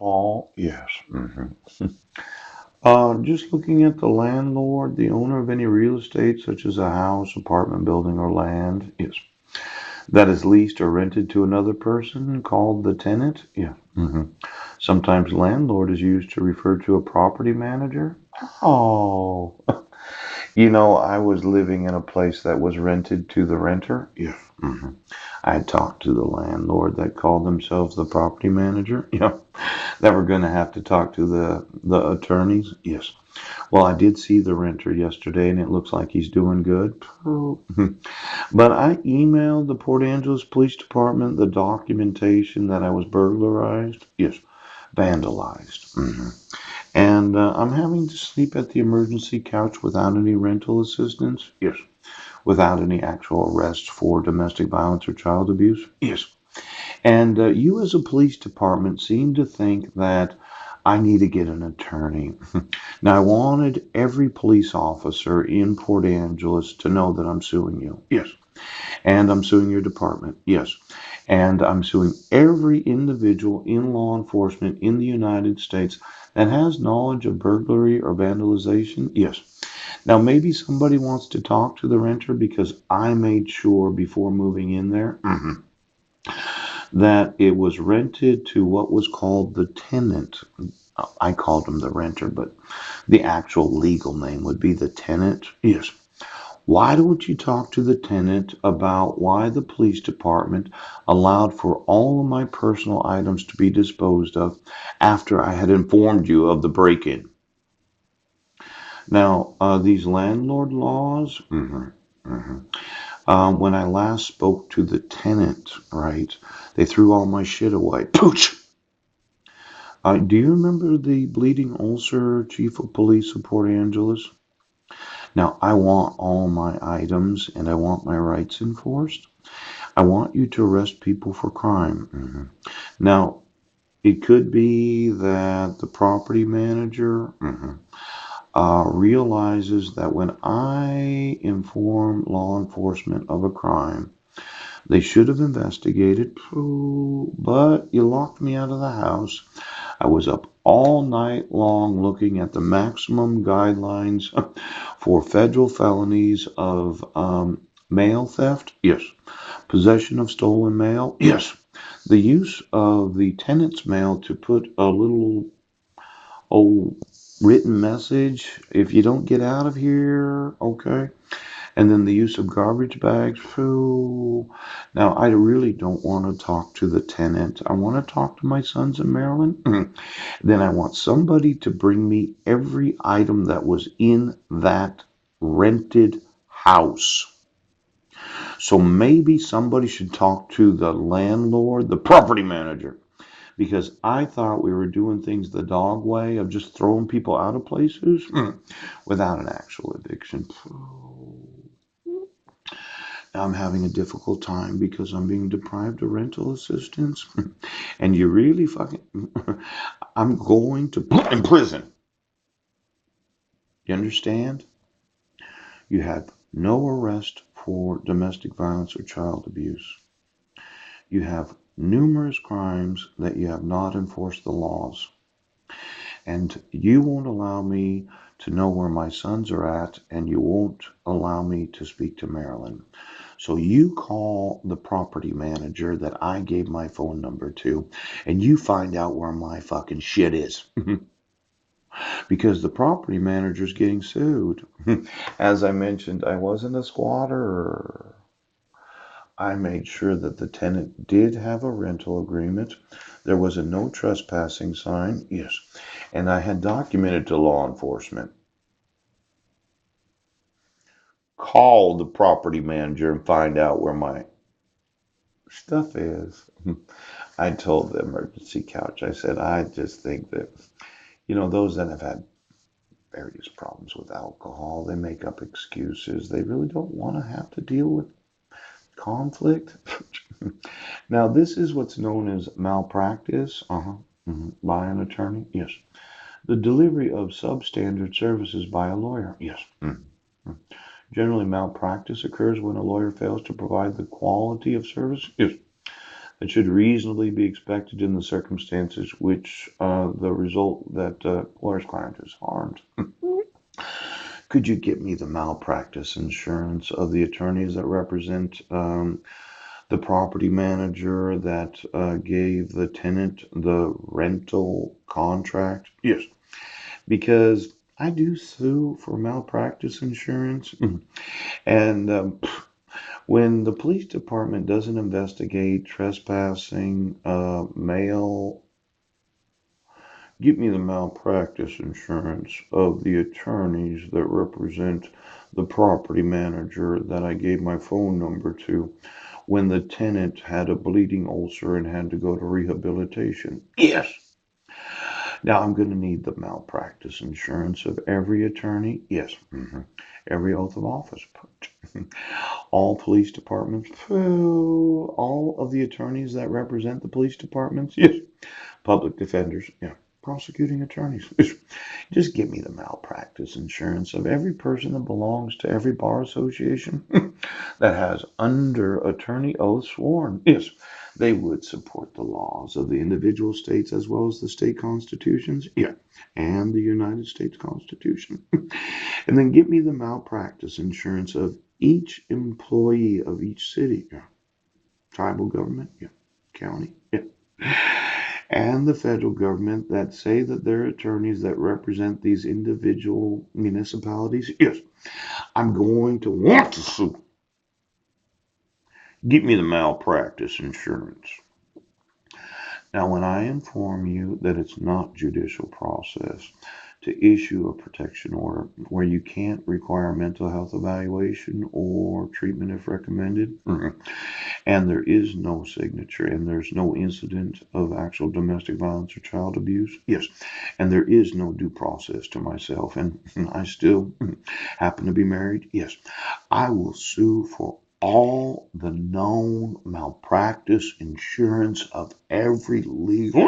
Paul, yes. Just looking at the landlord, the owner of any real estate, such as a house, apartment building, or land, yes, that is leased or rented to another person, called the tenant, yeah. Sometimes landlord is used to refer to a property manager. Oh, I was living in a place that was rented to the renter. Yeah. I had talked to the landlord that called themselves the property manager. Yeah. That we're going to have to talk to the attorneys. Yes. Well, I did see the renter yesterday, and it looks like he's doing good. But I emailed the Port Angeles Police Department the documentation that I was burglarized. Yes, vandalized. And I'm having to sleep at the emergency couch without any rental assistance. Yes. Without any actual arrest for domestic violence or child abuse. Yes. And you, as a police department, seem to think that I need to get an attorney. Now, I wanted every police officer in Port Angeles to know that I'm suing you. Yes. And I'm suing your department. Yes. And I'm suing every individual in law enforcement in the United States that has knowledge of burglary or vandalization. Yes. Now, maybe somebody wants to talk to the renter because I made sure before moving in there that it was rented to what was called the tenant. I called him the renter, but the actual legal name would be the tenant. Yes. Why don't you talk to the tenant about why the police department allowed for all of my personal items to be disposed of after I had informed you of the break-in? Now, these landlord laws, when I last spoke to the tenant, right, they threw all my shit away. Pooch! Do you remember the bleeding ulcer chief of police of Port Angeles? Now, I want all my items and I want my rights enforced. I want you to arrest people for crime. Now, it could be that the property manager realizes that when I inform law enforcement of a crime, they should have investigated, but you locked me out of the house. I was up all night long looking at the maximum guidelines for federal felonies of mail theft. Yes. Possession of stolen mail. Yes. The use of the tenant's mail to put a little old written message. If you don't get out of here, okay. And then the use of garbage bags. Now, I really don't want to talk to the tenant. I want to talk to my sons in Maryland. Then I want somebody to bring me every item that was in that rented house. So maybe somebody should talk to the landlord, the property manager, because I thought we were doing things the dog way of just throwing people out of places without an actual eviction. Now I'm having a difficult time because I'm being deprived of rental assistance. And you really fucking, I'm going to put in prison. You understand? You have no arrest for domestic violence or child abuse. You have numerous crimes that you have not enforced the laws. And you won't allow me to know where my sons are at, and you won't allow me to speak to Marilyn. So you call the property manager that I gave my phone number to, and you find out where my fucking shit is. Because the property manager's getting sued. As I mentioned, I wasn't a squatter. I made sure that the tenant did have a rental agreement. There was a no trespassing sign, yes. And I had documented to law enforcement. Call the property manager and find out where my stuff is. I told the emergency couch, I said, I just think that, those that have had various problems with alcohol, they make up excuses. They really don't want to have to deal with conflict. Now, this is what's known as malpractice by an attorney. Yes. The delivery of substandard services by a lawyer. Yes. Generally, malpractice occurs when a lawyer fails to provide the quality of service. Yes. that should reasonably be expected in the circumstances which the result that lawyer's client is harmed. Could you get me the malpractice insurance of the attorneys that represent the property manager that gave the tenant the rental contract? Yes, because I do sue for malpractice insurance. And when the police department doesn't investigate trespassing, mail, get me the malpractice insurance of the attorneys that represent the property manager that I gave my phone number to when the tenant had a bleeding ulcer and had to go to rehabilitation. Yes. Now I'm going to need the malpractice insurance of every attorney. Yes. Every oath of office. All police departments. All of the attorneys that represent the police departments. Yes. Public defenders. Yeah. Prosecuting attorneys. Just give me the malpractice insurance of every person that belongs to every bar association that has under attorney oath sworn. Yes, they would support the laws of the individual states as well as the state constitutions. Yeah, and the United States Constitution. And then give me the malpractice insurance of each employee of each city. Yeah. Tribal government. Yeah. County. Yeah. And the federal government that say that they're attorneys that represent these individual municipalities. Yes, I'm going to want to sue. Get me the malpractice insurance. Now, when I inform you that it's not judicial process to issue a protection order where you can't require mental health evaluation or treatment if recommended, and there is no signature and there's no incident of actual domestic violence or child abuse, yes, and there is no due process to myself, and I still happen to be married, yes, I will sue for all the known malpractice insurance of every legal